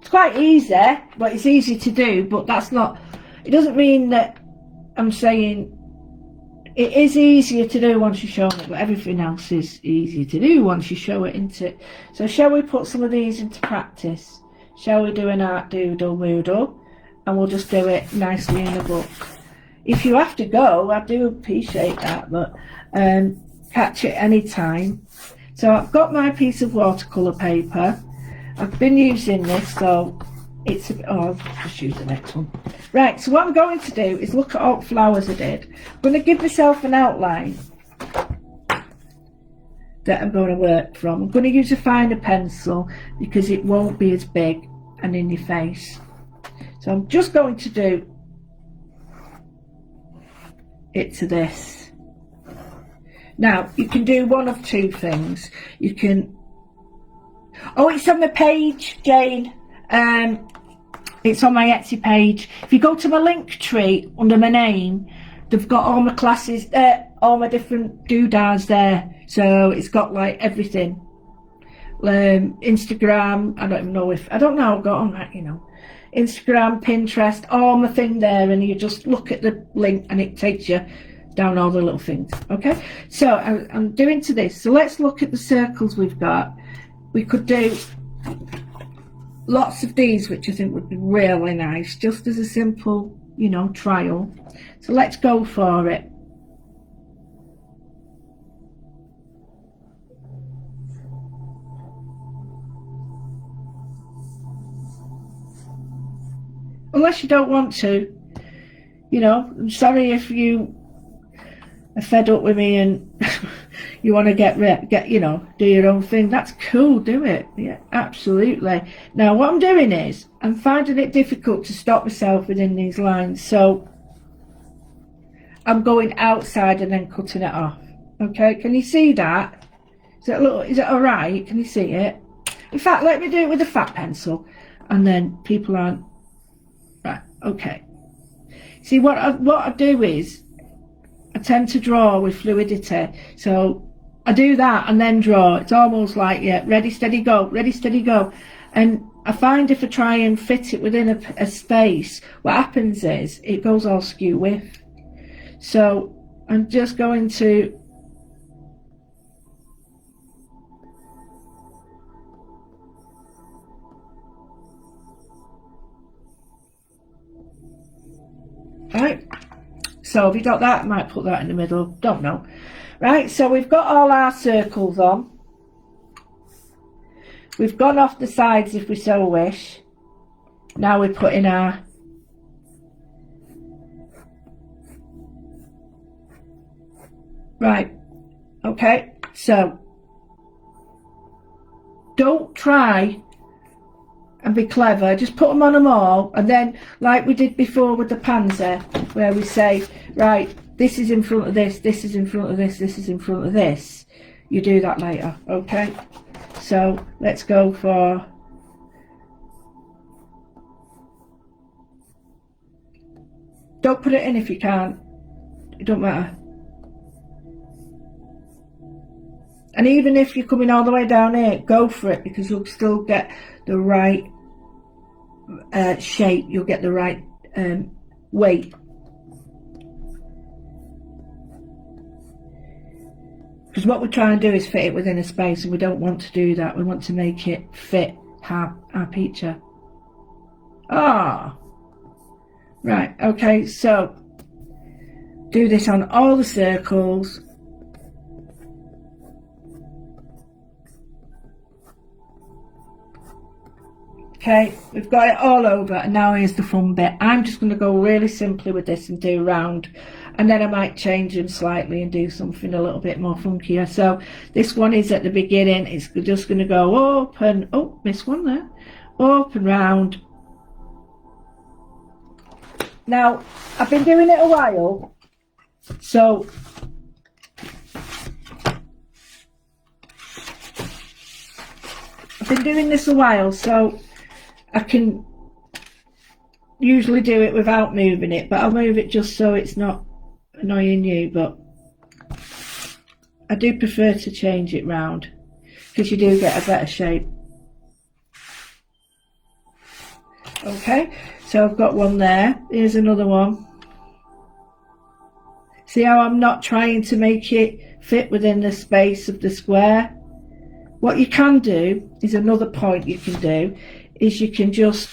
It's quite easy, but it's easy to do. But that's not. It doesn't mean that I'm saying. It is easier to do once you show it, but everything else is easier to do once you show it into it. So shall we put some of these into practice? Shall we do an art doodle moodle? And we'll just do it nicely in a book. If you have to go, I do appreciate that, but catch it any time. So I've got my piece of watercolour paper. I've been using this, so it's I'll just use the next one. Right, so what I'm going to do is look at all the flowers I did. I'm going to give myself an outline that I'm going to work from. I'm going to use a finer pencil because it won't be as big and in your face. So I'm just going to do it to this. Now, you can do one of 2 things. You can... Oh, it's on the page, Jane. It's on my Etsy page. If you go to my link tree under my name, they've got all my classes, all my different doodads there. So it's got like everything. Instagram, I don't know I've got on that, you know. Instagram, Pinterest, all my thing there, and you just look at the link and it takes you down all the little things. Okay, so I'm doing to this. So let's look at the circles we've got. We could do lots of these, which I think would be really nice, just as a simple, you know, trial. So let's go for it. Unless you don't want to, you know. I'm sorry if you are fed up with me and you want to get you know, do your own thing. That's cool, do it. Yeah, absolutely. Now what I'm doing is I'm finding it difficult to stop myself within these lines, so I'm going outside and then cutting it off. Okay, can you see that? Is it all right? Can you see it? In fact, let me do it with a fat pencil, and then people aren't right. Okay, see what I do is I tend to draw with fluidity, so I do that and then draw. It's almost like, yeah, ready, steady, go, ready, steady, go. And I find if I try and fit it within a space, what happens is it goes all skew with. So I'm just going to right. So have you got that? I might put that in the middle, don't know. Right, so we've got all our circles on. we've gone off the sides if we so wish. Now we're putting our right. Okay, so don't try and be clever, just put them on them all, and then like we did before with the pansy, where we say, right, this is in front of this, this is in front of this, this is in front of this. You do that later. Okay, so let's go for don't put it in if you can't, it don't matter. And even if you're coming all the way down here, go for it, because you'll still get the right shape, you'll get the right weight. Because what we're trying to do is fit it within a space, and we don't want to do that. We want to make it fit our picture. Right, okay, so do this on all the circles. Okay, we've got it all over, and now here's the fun bit. I'm just going to go really simply with this and do round, and then I might change them slightly and do something a little bit more funkier. So this one is at the beginning, it's just going to go up and, oh, missed one there, up and round. Now, I've been doing it a while, so I've been doing this a while, so I can usually do it without moving it, but I'll move it just so it's not annoying you. But I do prefer to change it round, because you do get a better shape. Okay, so I've got one there. Here's another one. See how I'm not trying to make it fit within the space of the square? What you can do is, another point you can do is, you can just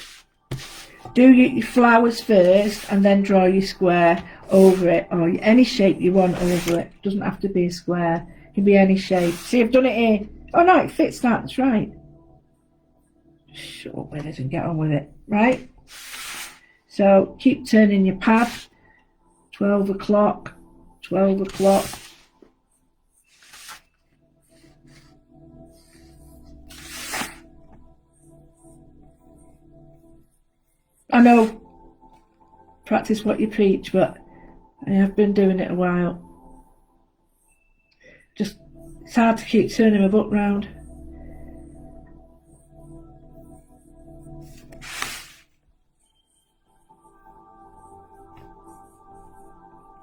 do your flowers first and then draw your square over it, or any shape you want over it. It doesn't have to be a square, it can be any shape. See, I've done it here. Oh no, it fits that, that's right. Shut up with it and get on with it. Right, so keep turning your pad. 12 o'clock, 12 o'clock. I know, practice what you preach, but I have been doing it a while. Just, it's hard to keep turning my book round.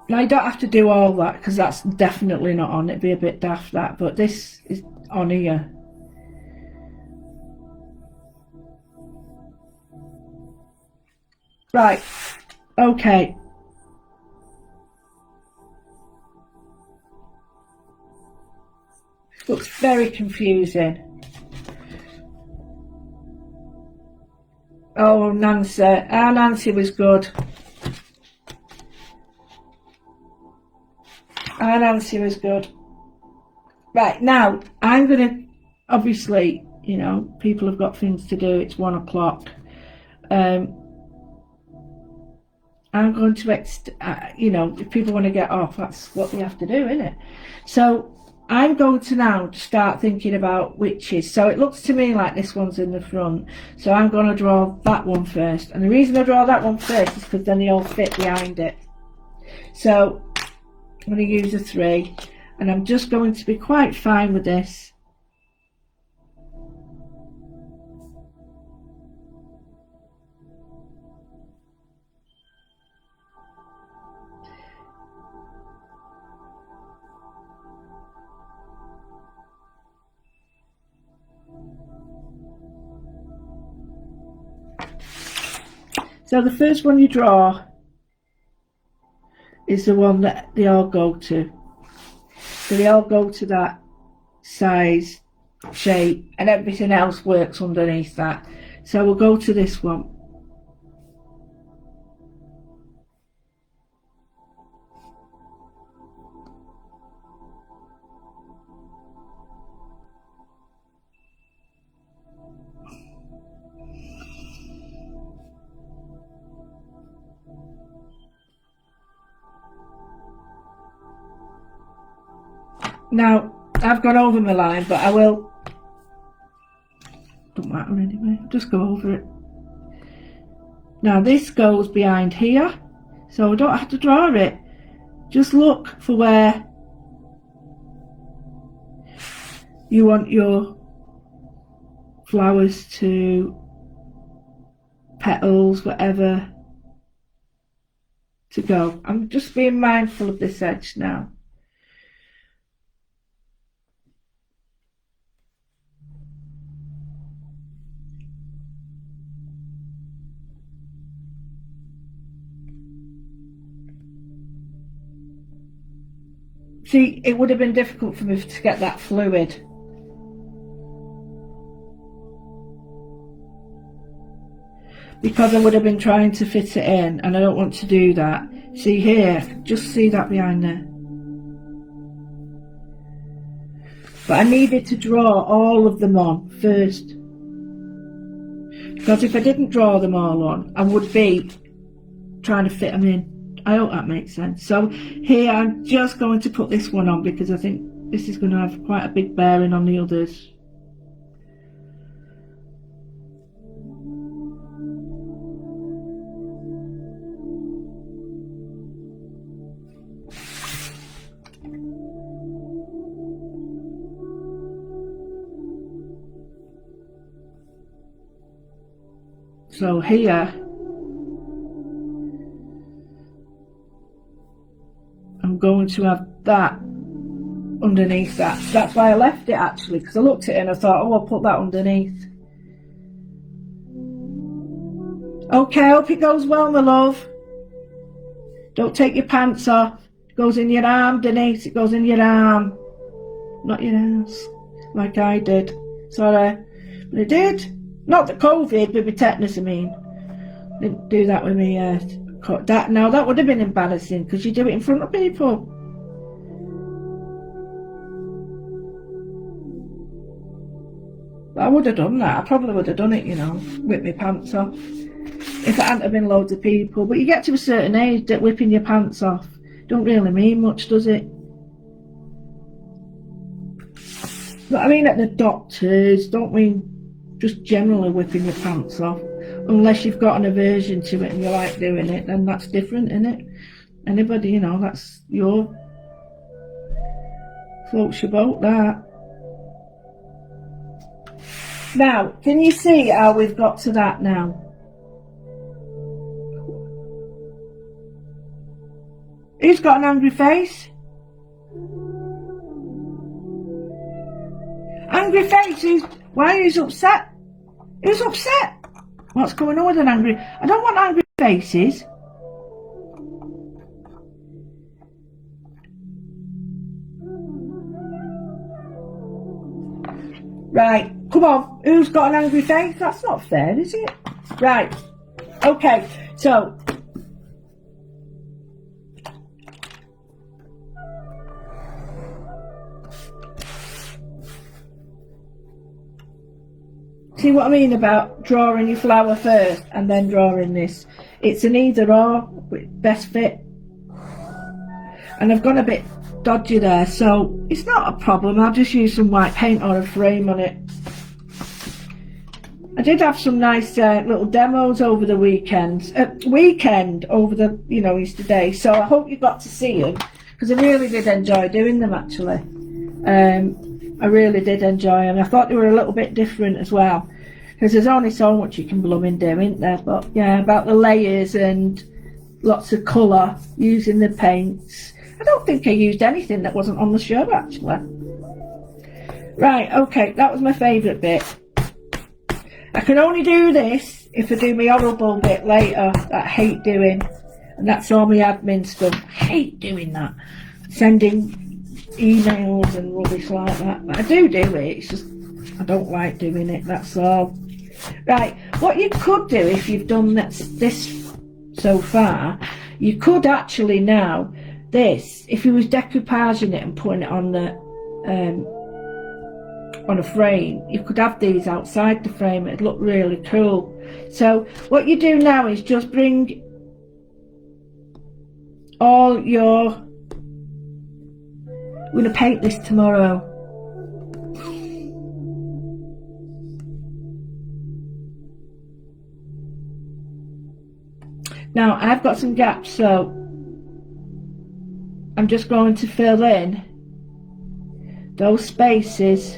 Now you don't have to do all that, because that's definitely not on. It'd be a bit daft that, but this is on here. Right, okay. Looks very confusing. Oh, Nancy. Our Nancy was good. Our Nancy was good. Right, now, I'm going to, obviously, you know, people have got things to do. It's 1 o'clock. I'm going to, you know, if people want to get off, that's what they have to do, isn't it? So I'm going to now start thinking about witches. So it looks to me like this one's in the front. So I'm going to draw that one first. And the reason I draw that one first is because then they all fit behind it. So I'm going to use a 3. And I'm just going to be quite fine with this. So the first one you draw is the one that they all go to. So they all go to that size, shape, and everything else works underneath that. So we'll go to this one. Now, I've gone over my line, but I will, don't matter anyway, just go over it. Now this goes behind here, so I don't have to draw it. Just look for where you want your flowers to, petals, whatever, to go. I'm just being mindful of this edge now. See, it would have been difficult for me to get that fluid. Because I would have been trying to fit it in, and I don't want to do that. See here, just see that behind there. But I needed to draw all of them on first. Because if I didn't draw them all on, I would be trying to fit them in. I hope that makes sense. So here I'm just going to put this one on because I think this is going to have quite a big bearing on the others. So here I'm going to have that underneath that. That's why I left it actually, because I looked at it and I thought, oh, I'll put that underneath. Okay, I hope it goes well, my love. Don't take your pants off. It goes in your arm, Denise. It goes in your arm, not your ass, like I did. Sorry, but I did. Not the COVID, but the tetanus, I mean. Didn't do that with me. That now that would have been embarrassing because you do it in front of people. But I would have done that. I probably would have done it, you know, whip my pants off if it hadn't have been loads of people. But you get to a certain age that whipping your pants off don't really mean much, does it? But I mean at the doctors, don't mean just generally whipping your pants off. Unless you've got an aversion to it and you like doing it, then that's different, isn't it? Anybody, you know, that's your floats your boat, that. Now, can you see how we've got to that now? Who's got an angry face? Angry face? Why is upset? Who's upset? What's going on with an angry? I don't want angry faces. Right, come on. Who's got an angry face? That's not fair, is it? Right. Okay, so see what I mean about drawing your flower first and then drawing this? It's an either or, best fit. And I've gone a bit dodgy there, so it's not a problem. I'll just use some white paint or a frame on it. I did have some nice little demos over the weekend over the, you know, Easter day, so I hope you got to see them because I really did enjoy doing them actually. I really did enjoy them. I thought they were a little bit different as well because there's only so much you can blooming do, isn't there? But yeah, about the layers and lots of colour using the paints. I don't think I used anything that wasn't on the show actually. Right, okay, that was my favourite bit. I can only do this if I do my horrible bit later that I hate doing, and that's all my admin stuff. I hate doing that, sending emails and rubbish like that, but I do it, it's just I don't like doing it, that's all. Right, what you could do if you've done this so far, you could actually now, this, if you was decoupaging it and putting it on the on a frame, you could have these outside the frame, it'd look really cool. So what you do now is just bring all your We're going to paint this tomorrow. Now I've got some gaps, so I'm just going to fill in those spaces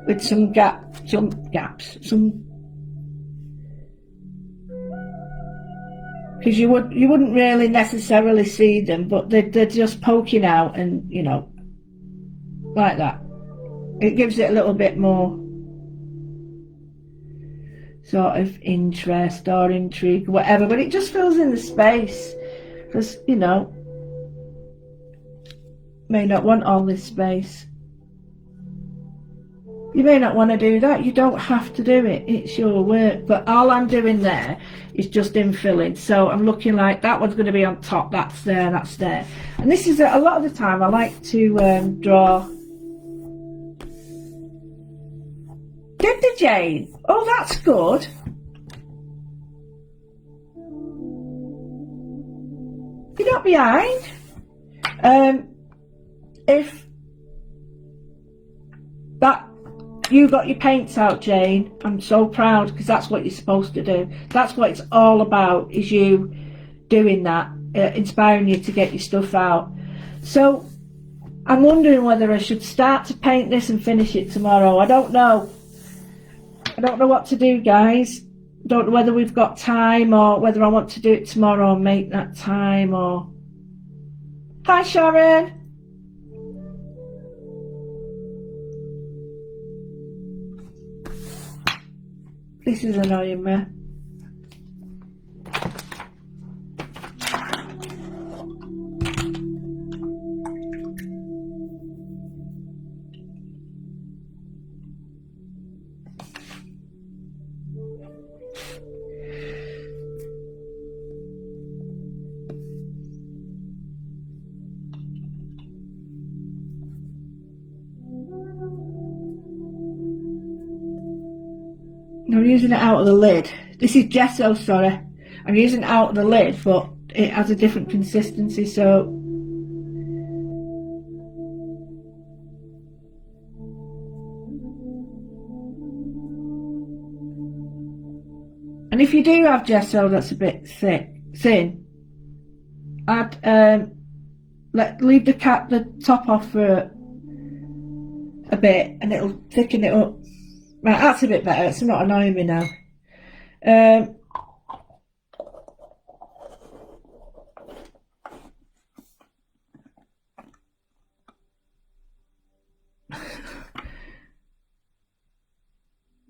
with some gaps, because you wouldn't really necessarily see them, but they're just poking out, and you know, like that. It gives it a little bit more sort of interest or intrigue, whatever, but it just fills in the space, because you know, may not want all this space. You may not want to do that. You don't have to do it. It's your work. But all I'm doing there is just infilling. So I'm looking like that one's going to be on top. That's there. That's there. And this is a lot of the time I like to draw. Did the Jane? Oh, that's good. You're not behind. If that. You got your paints out, Jane. I'm so proud, because that's what you're supposed to do. That's what it's all about, is you doing that, inspiring you to get your stuff out. So I'm wondering whether I should start to paint this and finish it tomorrow. I don't know. I don't know what to do, guys. I don't know whether we've got time, or whether I want to do it tomorrow and make that time, or... Hi, Sharon. This is annoying me. I'm using it out of the lid. This is gesso, sorry. I'm using it out of the lid, but it has a different consistency, so... And if you do have gesso that's a bit thin, add, leave the top off for a bit, and it'll thicken it up. Right, that's a bit better. It's not annoying me now.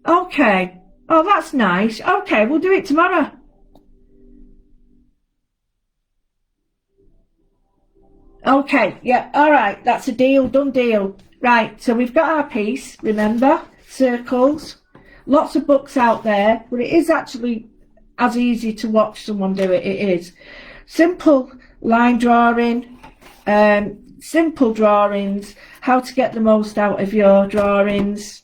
Okay. Oh, that's nice. Okay, we'll do it tomorrow. Okay, yeah, all right. That's a deal. Done deal. Right, so we've got our piece, remember? Circles, lots of books out there, but it is actually as easy to watch someone do it. It is simple line drawing, simple drawings, how to get the most out of your drawings.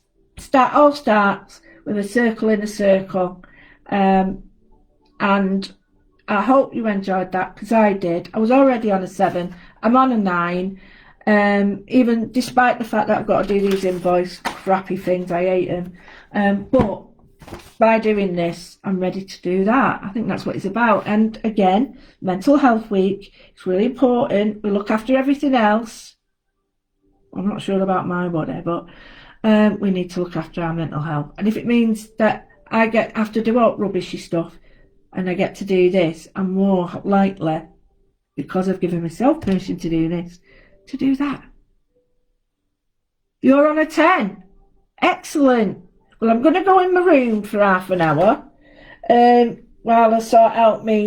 All starts with a circle in a circle, and I hope you enjoyed that, because I did. I was already on a 7. I'm on a 9. Even despite the fact that I've got to do these invoice crappy things, I hate them. But by doing this, I'm ready to do that. I think that's what it's about. And again, Mental Health Week, it's really important. We look after everything else. I'm not sure about my body, but we need to look after our mental health. And if it means that I have to do all rubbishy stuff and I get to do this, I'm more likely, because I've given myself permission to do this, to do that. You're on a 10. Excellent. Well, I'm going to go in my room for half an hour while I sort out my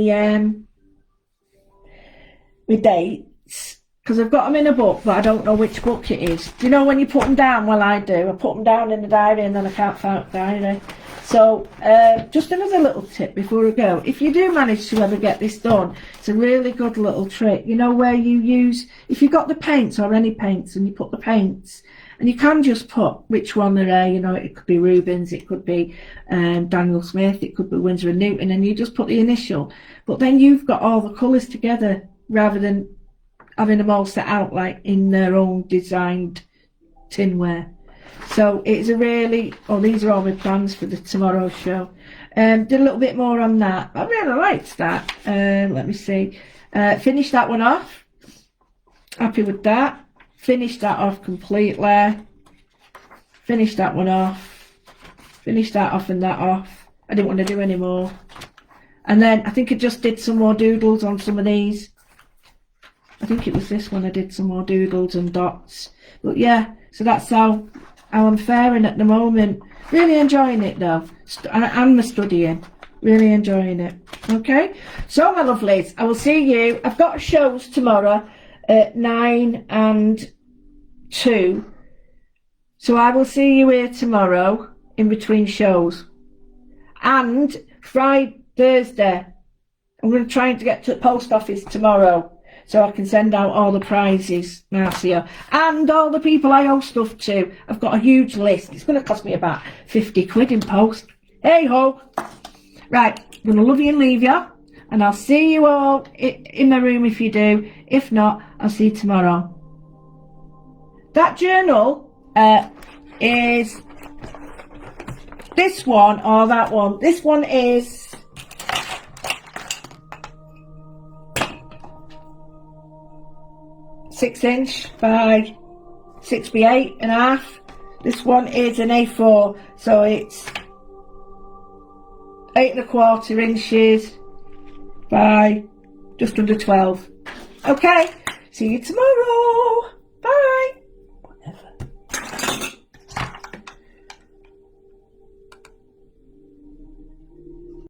dates, because I've got them in a book, but I don't know which book it is. Do you know when you put them down? Well, I do. I put them down in the diary and then I can't find the diary. So just another little tip before we go. If you do manage to ever get this done, it's a really good little trick. You know, where you use, if you've got the paints or any paints and you put the paints, and you can just put which one there are, you know, it could be Rubens, it could be Daniel Smith, it could be Winsor and Newton, and you just put the initial. But then you've got all the colours together rather than having them all set out like in their own designed tinware. So it's a really, these are all my plans for the tomorrow's show. Did a little bit more on that. I really liked that. Let me see. Finished that one off. Happy with that. Finished that off completely. Finished that one off. Finished that off and that off. I didn't want to do any more. And then I think I just did some more doodles on some of these. I think it was this one I did some more doodles and dots. But yeah, so that's how I'm faring at the moment. Really enjoying it though. And my studying. Really enjoying it. Okay? So my lovelies, I will see you. I've got shows tomorrow at 9 and 2. So I will see you here tomorrow in between shows. And Thursday, I'm going to try to get to the post office tomorrow so I can send out all the prizes, Marcia, and all the people I owe stuff to. I've got a huge list. It's going to cost me about 50 quid in post. Hey ho! Right, I'm going to love you and leave you, and I'll see you all in my room if you do. If not, I'll see you tomorrow. That journal is this one or that one. This one is 6 inch by 6 by 8.5. This one is an A4, so it's 8.25 inches by just under 12. Okay, see you tomorrow.